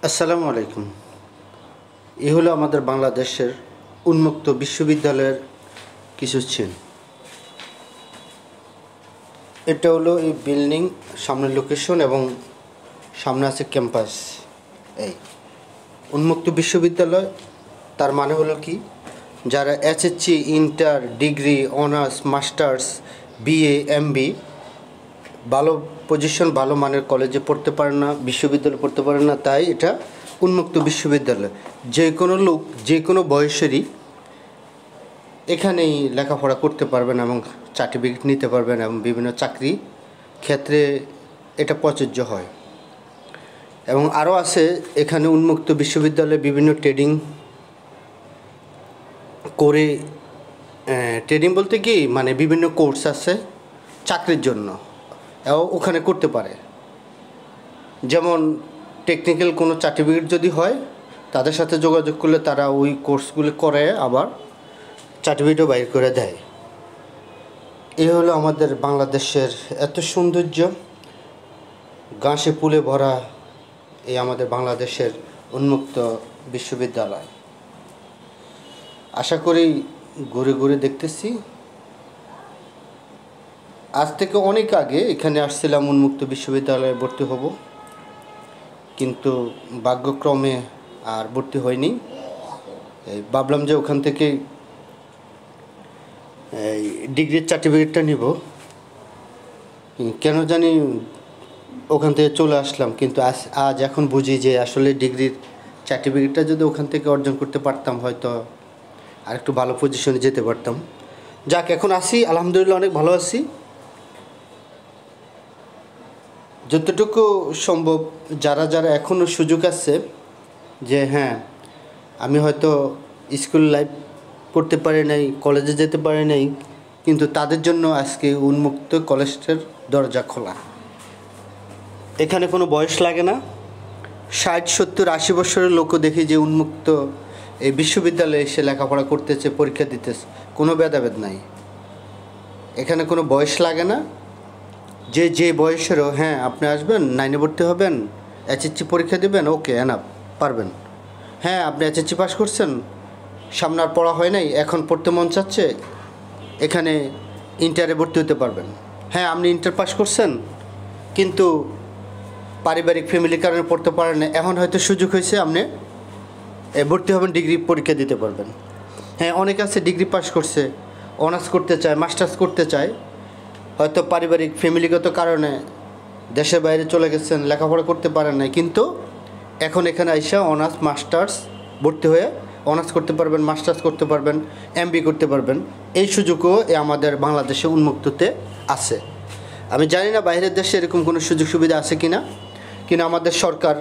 আসসালামু আলাইকুম। এই হলো আমাদের বাংলাদেশের উন্মুক্ত বিশ্ববিদ্যালয়ের কিছু চিন। এটা হলো এই বিল্ডিং, সামনের লোকেশন এবং সামনে আছে ক্যাম্পাস। এই উন্মুক্ত বিশ্ববিদ্যালয় তার মানে হলো কি, যারা SSC, inter, degree, honours, masters, BA, MB ভালো পজিশন, ভালো মানের কলেজে পড়তে পারে না, বিশ্ববিদ্যালয়ে পড়তে পারে না, তাই এটা উন্মুক্ত বিশ্ববিদ্যালয়। যে কোনো লোক, যে কোনো বয়সেরই এখানেই লেখাপড়া করতে পারবেন এবং সার্টিফিকেট নিতে পারবেন এবং বিভিন্ন চাকরি ক্ষেত্রে এটা প্রযোজ্য হয়। এবং আরও আছে এখানে উন্মুক্ত বিশ্ববিদ্যালয়ে বিভিন্ন ট্রেডিং করে, ট্রেডিং বলতে কি মানে বিভিন্ন কোর্স আছে চাকরির জন্য, ওখানে করতে পারে। যেমন টেকনিক্যাল কোনো সার্টিফিকেট যদি হয়, তাদের সাথে যোগাযোগ করলে তারা ওই কোর্সগুলো করে আবার সার্টিফিকেটও বাইর করে দেয়। এই হলো আমাদের বাংলাদেশের এত সৌন্দর্য, ঘাসে ফুলে ভরা এই আমাদের বাংলাদেশের উন্মুক্ত বিশ্ববিদ্যালয়। আশা করি ঘুরে ঘুরে দেখতেছি। আজ থেকে অনেক আগে এখানে আসছিলাম উন্মুক্ত বিশ্ববিদ্যালয়ে ভর্তি হব, কিন্তু ভাগ্যক্রমে আর ভর্তি হয়নি। ভাবলাম যে ওখান থেকে এই ডিগ্রির সার্টিফিকেটটা নিব, কেন জানি ওখান থেকে চলে আসলাম। কিন্তু আজ এখন বুঝি যে আসলে ডিগ্রির সার্টিফিকেটটা যদি ওখান থেকে অর্জন করতে পারতাম, হয়তো আর একটু ভালো পজিশনে যেতে পারতাম। যাক, এখন আসি, আলহামদুলিল্লাহ অনেক ভালো আছি। যতটুকু সম্ভব যারা যারা এখনও সুযোগ আছে যে হ্যাঁ, আমি হয়তো স্কুল লাইফ পড়তে পারি নাই, কলেজে যেতে পারি নাই, কিন্তু তাদের জন্য আজকে উন্মুক্ত কলেজের দরজা খোলা। এখানে কোনো বয়স লাগে না। 60, 70, 80 বছরের লোকও দেখি যে উন্মুক্ত এই বিশ্ববিদ্যালয়ে এসে লেখাপড়া করতেছে, পরীক্ষা দিতেছে, কোনো ভেদাভেদ নাই। এখানে কোনো বয়স লাগে না। যে বয়সেরও, হ্যাঁ আপনি আসবেন, 9-এ ভর্তি হবেন, এসএসসি পরীক্ষা দেবেন, ওকে এনাফ, পারবেন। হ্যাঁ, আপনি এসএসসি পাস করছেন, সামনে আর পড়া হয় নাই, এখন পড়তে মন চাচ্ছে, এখানে ইন্টারে ভর্তি হতে পারবেন। হ্যাঁ, আপনি ইন্টার পাস করছেন কিন্তু পারিবারিক ফ্যামিলির কারণে পড়তে পারেন না, এখন হয়তো সুযোগ হয়েছে, আপনি ভর্তি হবেন, ডিগ্রি পরীক্ষা দিতে পারবেন। হ্যাঁ, অনেক আছে ডিগ্রি পাস করছে, অনার্স করতে চায়, মাস্টার্স করতে চায়, হয়তো পারিবারিক ফ্যামিলিগত কারণে দেশের বাইরে চলে গেছেন, লেখাপড়া করতে পারেন না, কিন্তু এখন এখানে আইসা অনার্স মাস্টার্স ভর্তি হয়ে অনার্স করতে পারবেন, মাস্টার্স করতে পারবেন, এমবি করতে পারবেন। এই সুযোগও আমাদের বাংলাদেশে উন্মুক্ততে আছে। আমি জানি না বাইরের দেশে এরকম কোনো সুযোগ সুবিধা আছে কিনা, কিন্তু আমাদের সরকার,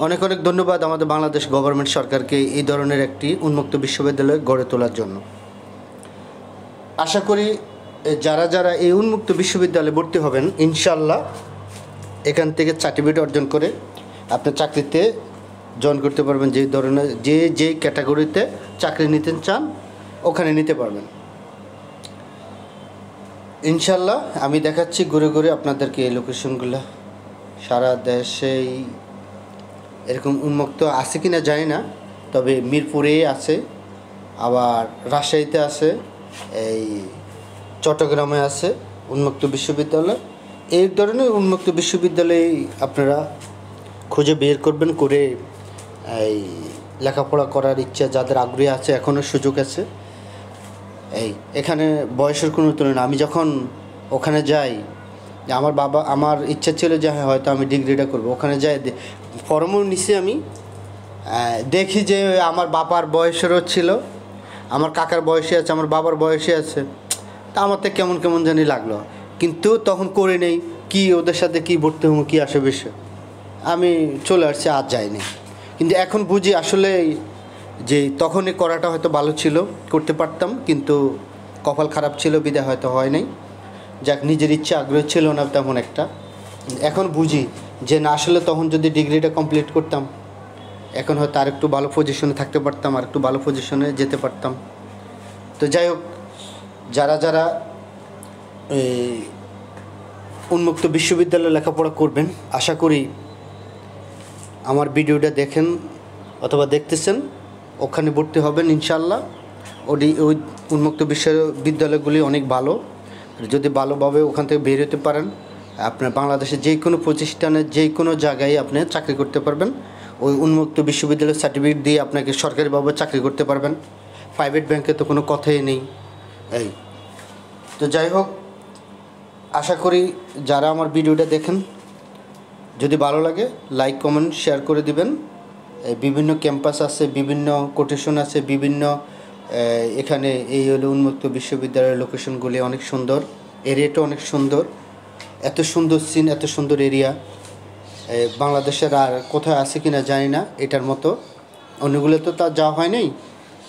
অনেক অনেক ধন্যবাদ আমাদের বাংলাদেশ গভর্নমেন্ট সরকারকে এই ধরনের একটি উন্মুক্ত বিশ্ববিদ্যালয় গড়ে তোলার জন্য। আশা করি যারা যারা এই উন্মুক্ত বিশ্ববিদ্যালয়ে ভর্তি হবেন, ইনশাল্লাহ এখান থেকে সার্টিফিকেট অর্জন করে আপনি চাকরিতে জয়েন করতে পারবেন। যেই ধরনের যে ক্যাটাগরিতে চাকরি নিতে চান ওখানে নিতে পারবেন ইনশাল্লাহ। আমি দেখাচ্ছি ঘুরে ঘুরে আপনাদেরকে এই লোকেশনগুলো। সারা দেশেই এরকম উন্মুক্ত আছে কি না জানি না, তবে মিরপুরে আছে, আবার রাজশাহীতে আছে, এই চট্টগ্রামে আছে উন্মুক্ত বিশ্ববিদ্যালয়। এই ধরনের উন্মুক্ত বিশ্ববিদ্যালয়ে আপনারা খুঁজে বের করবেন, করে এই লেখাপড়া করার ইচ্ছা যাদের আগ্রহী আছে, এখনও সুযোগ আছে। এখানে বয়সের কোনো তুলনা। আমি যখন ওখানে যাই, আমার ইচ্ছা ছিল যে হ্যাঁ হয়তো আমি ডিগ্রিটা করবো, ওখানে যাই ফর্মও নিছি আমি, দেখি যে আমার বাবার বয়সেরও ছিল, আমার কাকার বয়সে আছে, আমার বাবার বয়সে আছে, তা আমার তো কেমন কেমন জানি লাগলো, কিন্তু তখন করে নেই কি ওদের সাথে কি ভর্তি হবো, কী আসে বিষয়, আমি চলে আসছি, আর যাইনি। কিন্তু এখন বুঝি আসলে যে তখনই করাটা হয়তো ভালো ছিল, করতে পারতাম, কিন্তু কপাল খারাপ ছিল, বিদায় হয়তো হয় নাই। যাক, নিজের ইচ্ছা আগ্রহ ছিল না তেমন একটা। এখন বুঝি যে না, আসলে তখন যদি ডিগ্রিটা কমপ্লিট করতাম, এখন হয়তো আর একটু ভালো পজিশনে থাকতে পারতাম, আর একটু ভালো পজিশনে যেতে পারতাম। তো যাই হোক, যারা যারা উন্মুক্ত বিশ্ববিদ্যালয়ে লেখাপড়া করবেন, আশা করি আমার ভিডিওটা দেখেন অথবা দেখতেছেন ওখানে ভর্তি হবেন ইনশাআল্লাহ। ওই উন্মুক্ত বিশ্ববিদ্যালয়গুলি অনেক ভালো। যদি ভালোভাবে ওখান থেকে বের হতে পারেন, আপনার বাংলাদেশের যে কোনো প্রতিষ্ঠানে যে কোনো জায়গায় আপনি চাকরি করতে পারবেন। ওই উন্মুক্ত বিশ্ববিদ্যালয়ের সার্টিফিকেট দিয়ে আপনাকে সরকারিভাবে চাকরি করতে পারবেন। প্রাইভেট ব্যাংকে তো কোনো কথাই নেই। এই তো যাই হোক, আশা করি যারা আমার ভিডিওটা দেখেন যদি ভালো লাগে লাইক কমেন্ট শেয়ার করে দিবেন। বিভিন্ন ক্যাম্পাস আছে, বিভিন্ন কোটেশন আছে, বিভিন্ন এখানে এই হলো উন্মুক্ত বিশ্ববিদ্যালয়ের লোকেশনগুলি অনেক সুন্দর, এরিয়াটা অনেক সুন্দর। এত সুন্দর সিন, এত সুন্দর এরিয়া বাংলাদেশের আর কোথায় আছে কিনা জানি না এটার মতো। অন্যগুলো তো তা যাওয়া হয় নাই,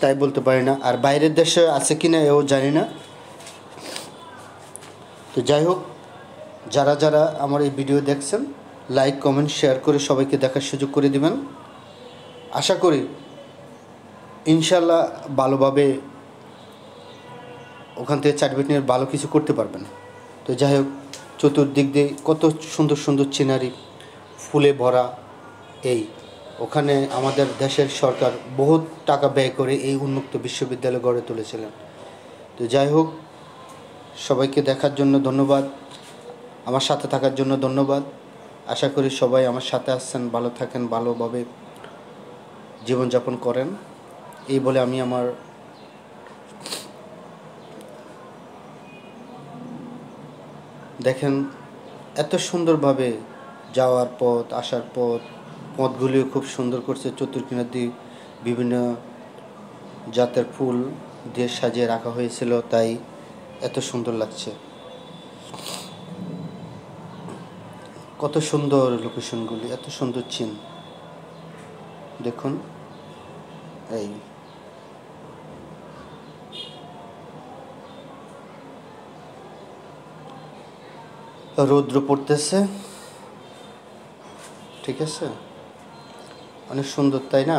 তাই বলতে পারি না। আর বাইরের দেশে আছে কিনা এও জানি না। তো যাই হোক, যারা যারা আমার এই ভিডিও দেখছেন লাইক কমেন্ট শেয়ার করে সবাইকে দেখার সুযোগ করে দিবেন। আশা করি ইনশাল্লাহ ভালোভাবে ওখান থেকে সার্টিফিকেট নিয়ে ভালো কিছু করতে পারবেন। তো যাই হোক, চতুর্দিক দিয়ে কত সুন্দর সুন্দর সিনারি, ফুলে ভরা। ওখানে আমাদের দেশের সরকার বহুত টাকা ব্যয় করে এই উন্মুক্ত বিশ্ববিদ্যালয় গড়ে তুলেছিলেন। তো যাই হোক, সবাইকে দেখার জন্য ধন্যবাদ, আমার সাথে থাকার জন্য ধন্যবাদ। আশা করি সবাই আমার সাথে আসছেন, ভালো থাকেন, ভালোভাবে জীবনযাপন করেন। এই বলে আমি আমার দেখেন এত সুন্দরভাবে যাওয়ার পথ, আসার পথগুলিও খুব সুন্দর করছে। চতুর্কিনার দিয়ে বিভিন্ন জাতের ফুল দিয়ে সাজিয়ে রাখা হয়েছিল, তাই এত সুন্দর লাগছে। কত সুন্দর লোকেশনগুলি, এত সুন্দর চিন দেখুন। রৌদ্র পড়তেছে, ঠিক আছে, অনেক সুন্দর তাই না?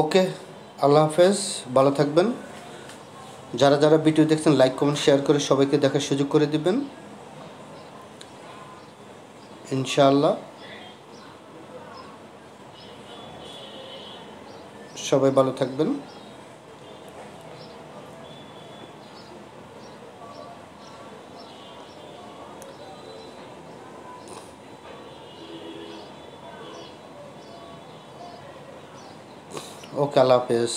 ওকে, আল্লাহ হাফেজ, ভালো থাকবেন। যারা যারা ভিডিও দেখছেন লাইক কমেন্ট শেয়ার করে সবাইকে দেখার সুযোগ করে দিবেন ইনশাআল্লাহ। সবাই ভালো থাকবেন। ওকে, আল্লাহ হাফেজ।